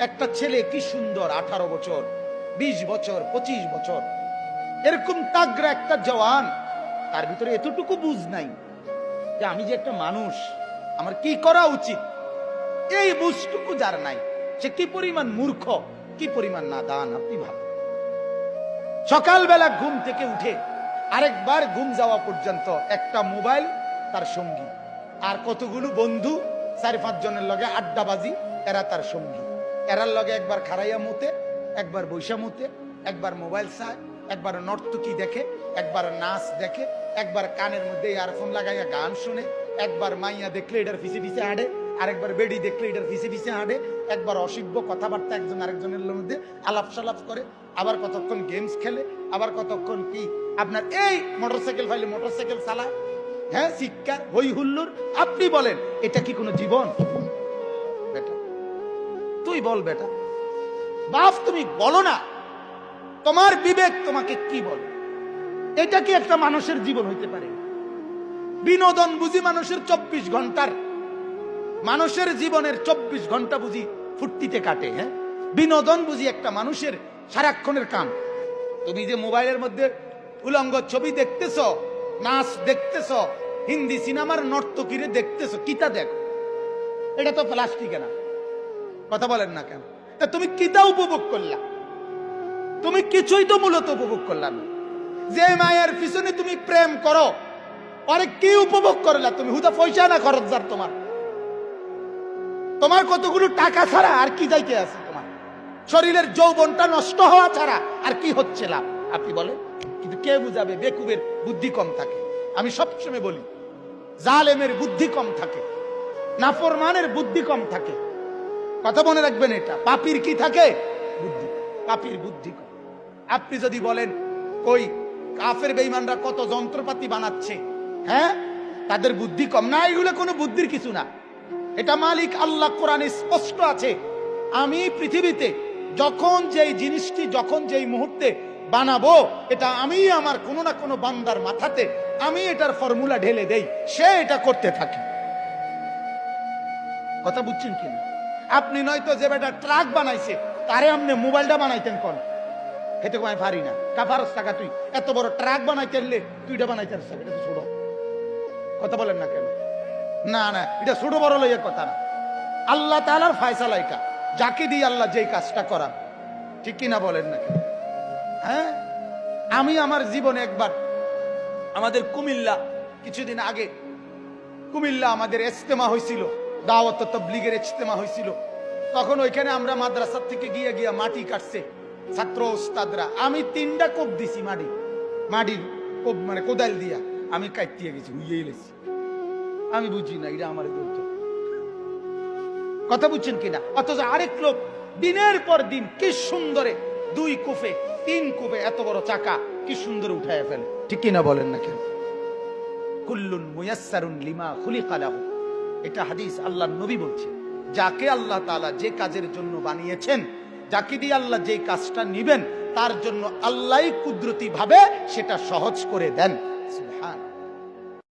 একটা ছেলে কি সুন্দর, 18 বছর, 20 বছর, 25 বছর, এরকম তাগড়া একটা জওয়ান, তার ভিতরে এতটুকু বুঝ নাই যে আমি যে একটা মানুষ, আমার কি করা উচিত। এই বুঝটুকু যার নাই, সে কি পরিমাণ মূর্খ, কি পরিমাণ নাদান। আপনি ভাবেন, সকালবেলা ঘুম থেকে উঠে আরেকবার ঘুম যাওয়া পর্যন্ত একটা মোবাইল তার সঙ্গী, আর কতগুলো বন্ধু 4-5 জনের লগে আড্ডাবাজি, এরা তার সঙ্গী। এরার লগে একবার খারাইয়া মুতে, একবার বৈশা মুতে, একবার মোবাইল চায়, একবার নর্তকী দেখে, একবার নাচ দেখে, একবার কানের মধ্যে ইয়ারফোন লাগাইয়া গান শুনে, একবার মাইয়া দেখলে এটার পিছে পিছে হাঁটে, আরেকবার বেডি দেখলে এটার পিছে পিছে হাঁটে, একবার অসভ্য কথাবার্তা একজন আরেকজনের মধ্যে আলাপ সালাপ করে, আবার কতক্ষণ গেমস খেলে, আবার কতক্ষণ কি আপনার এই মোটরসাইকেল ফাইলে মোটরসাইকেল চালায়, হ্যাঁ, শিক্ষার হই হুল্লুর। আপনি বলেন এটা কি কোনো জীবন? বেটা তুই বল, বেটা বাপ তুমি বলো না, তোমার বিবেক তোমাকে কি বলে? এটা কি একটা মানুষের জীবন হইতে পারে? বিনোদন বুঝি মানুষের 24 ঘন্টার, মানুষের জীবনের 24 ঘন্টা বুঝি ফুর্তিতে কাটে, হ্যাঁ? বিনোদন বুঝি একটা মানুষের সারাক্ষণের কাম। তুমি যে মোবাইলের মধ্যে উলঙ্গ ছবি দেখতেছ, নাচ দেখতেছ, হিন্দি সিনেমার নর্তকীরে দেখতেছ, কিতা দেখো? এটা তো প্লাস্টিক না, কথা বলেন না কেন? তা তুমি কিতা উপভোগ করলা? তুমি কিছুই তো মূলত উপভোগ করলা না। যে মায়ের পিছনে তুমি প্রেম করো, আরে কি উপভোগ করলা তুমি? হুদা পয়সা না খরচদার তোমার, তোমার কতগুলো টাকা ছাড়া আর কি যাইতে আছে? তোমার শরীরের যৌবনটা নষ্ট হওয়া ছাড়া আর কি হচ্ছে লাভ? আপনি বলেন। কিন্তু কে বুঝাবে? বেকুবের বুদ্ধি কম থাকে। আমি সবসময় বলি, জালেমের বুদ্ধি কম থাকে, নাফরমানের বুদ্ধি কম থাকে। কথা মনে রাখবেন, এটা পাপীর কি থাকে? বুদ্ধি। পাপীর বুদ্ধি কম। আপনি যদি বলেন কই কাফের বেঈমানরা কত যন্ত্রপাতি বানাচ্ছে, হ্যাঁ, তাদের বুদ্ধি কম না? এগুলো কোনো বুদ্ধির কিছু না। এটা মালিক আল্লাহ কোরআনে স্পষ্ট আছে, আমি পৃথিবীতে যখন যেই জিনিসটি যখন যেই মুহূর্তে বানাবো, এটা আমি আমার কোনো না কোনো বান্দার মাথাতে আমি এটার ফর্মুলা ঢেলে দেই, সে এটা করতে থাকে। কথা বুঝছেন কিনা? আপনি নয়তো যে বেটা ট্রাক বানাইছে তারে আপনি মোবাইলটা বানাইতেন কোন? খেতে কমায় পারি না, কাফারস টাকা তুই এত বড় ট্রাক বানাইতে তুইটা বানাইতে পারছ, এটা তো ছোট। কথা বলেন না কেন? না না, এটা ছোট বড় লইয়া কথা না। আল্লাহ তাআলার ফয়সালা এটা, যাকে দিয়ে আল্লাহ যেই কাজটা করান, ঠিক কিনা বলেন না কেন? হ্যাঁ, আমি আমার জীবনে একবার আমাদের কুমিল্লা, কিছুদিন আগে কুমিল্লা আমাদের ইজতেমা হয়েছিল, দাওয়াত তাবলীগের ইজতেমা হয়েছিল। তখন ওইখানে আমরা মাদ্রাসা থেকে গিয়ে গিয়ে মাটি কাটছে ছাত্র ওস্তাদরা। আমি 3টা কোপ দিছি, মাটির কোপ, মানে কোদাল দিয়া আমি কাটিয়ে গেছি, হুইয়ে গেছি। আমি বুঝি না এটা আমার বলতো, কথা বুঝছেন কিনা? অথচ আরেক লোক দিনের পর দিন কি সুন্দরে 2 কোপে 3 কোপে এত বড় চাকা কি সুন্দর উঠায় ফেলে, ঠিক কিনা বলেন না কেন? কুল্লুন মুয়াসসারুন লিমা খুলিকা লাহু, এটা হাদিস, আল্লাহর নবী বলছে, যাকে আল্লাহ তাআলা যে কাজের জন্য বানিয়েছেন, যাকে দিয়ে আল্লাহ যে কাজটা নিবেন, তার জন্য আল্লাহই কুদরতি ভাবে সেটা সহজ করে দেন। সুবহান।